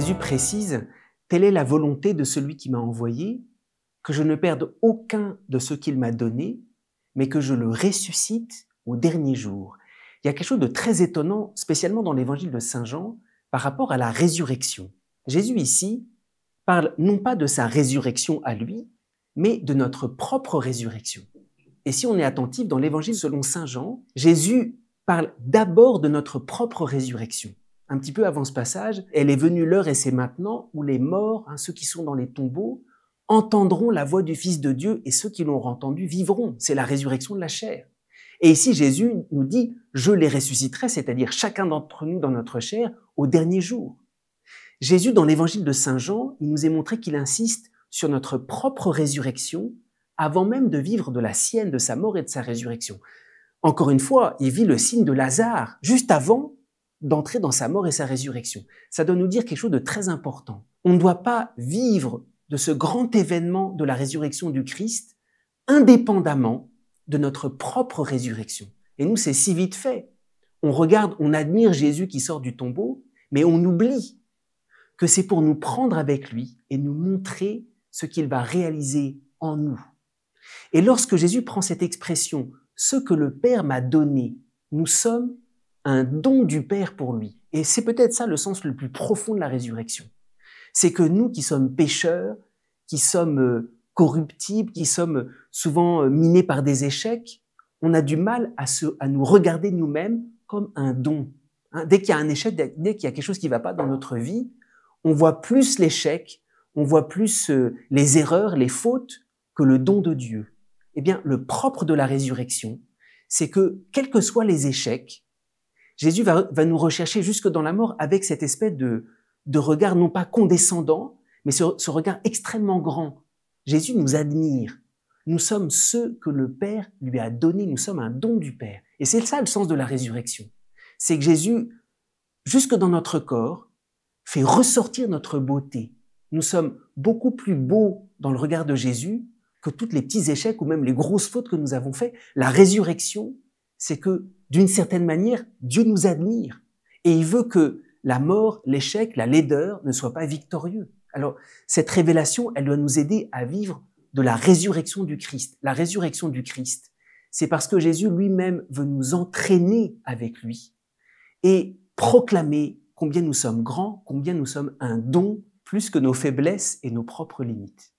Jésus précise « Telle est la volonté de celui qui m'a envoyé, que je ne perde aucun de ce qu'il m'a donné, mais que je le ressuscite au dernier jour. » Il y a quelque chose de très étonnant, spécialement dans l'évangile de Saint Jean, par rapport à la résurrection. Jésus ici parle non pas de sa résurrection à lui, mais de notre propre résurrection. Et si on est attentif, dans l'évangile selon Saint Jean, Jésus parle d'abord de notre propre résurrection. Un petit peu avant ce passage, « Elle est venue l'heure et c'est maintenant où les morts, ceux qui sont dans les tombeaux, entendront la voix du Fils de Dieu et ceux qui l'ont entendu vivront. » C'est la résurrection de la chair. Et ici, Jésus nous dit « Je les ressusciterai », c'est-à-dire chacun d'entre nous dans notre chair, au dernier jour. Jésus, dans l'évangile de Saint Jean, il nous est montré qu'il insiste sur notre propre résurrection avant même de vivre de la sienne, de sa mort et de sa résurrection. Encore une fois, il vit le signe de Lazare, juste avant d'entrer dans sa mort et sa résurrection. Ça doit nous dire quelque chose de très important. On ne doit pas vivre de ce grand événement de la résurrection du Christ indépendamment de notre propre résurrection. Et nous, c'est si vite fait. On regarde, on admire Jésus qui sort du tombeau, mais on oublie que c'est pour nous prendre avec lui et nous montrer ce qu'il va réaliser en nous. Et lorsque Jésus prend cette expression « ce que le Père m'a donné », nous sommes un don du Père pour lui. Et c'est peut-être ça le sens le plus profond de la résurrection. C'est que nous qui sommes pécheurs, qui sommes corruptibles, qui sommes souvent minés par des échecs, on a du mal à nous regarder nous-mêmes comme un don. Dès qu'il y a un échec, dès qu'il y a quelque chose qui ne va pas dans notre vie, on voit plus l'échec, on voit plus les erreurs, les fautes que le don de Dieu. Eh bien, le propre de la résurrection, c'est que, quels que soient les échecs, Jésus va nous rechercher jusque dans la mort avec cette espèce de regard non pas condescendant, mais ce regard extrêmement grand. Jésus nous admire. Nous sommes ceux que le Père lui a donnés, nous sommes un don du Père. Et c'est ça le sens de la résurrection. C'est que Jésus, jusque dans notre corps, fait ressortir notre beauté. Nous sommes beaucoup plus beaux dans le regard de Jésus que tous les petits échecs ou même les grosses fautes que nous avons fait. La résurrection, c'est que, d'une certaine manière, Dieu nous admire. Et il veut que la mort, l'échec, la laideur ne soient pas victorieux. Alors, cette révélation, elle doit nous aider à vivre de la résurrection du Christ. La résurrection du Christ, c'est parce que Jésus lui-même veut nous entraîner avec lui et proclamer combien nous sommes grands, combien nous sommes un don, plus que nos faiblesses et nos propres limites.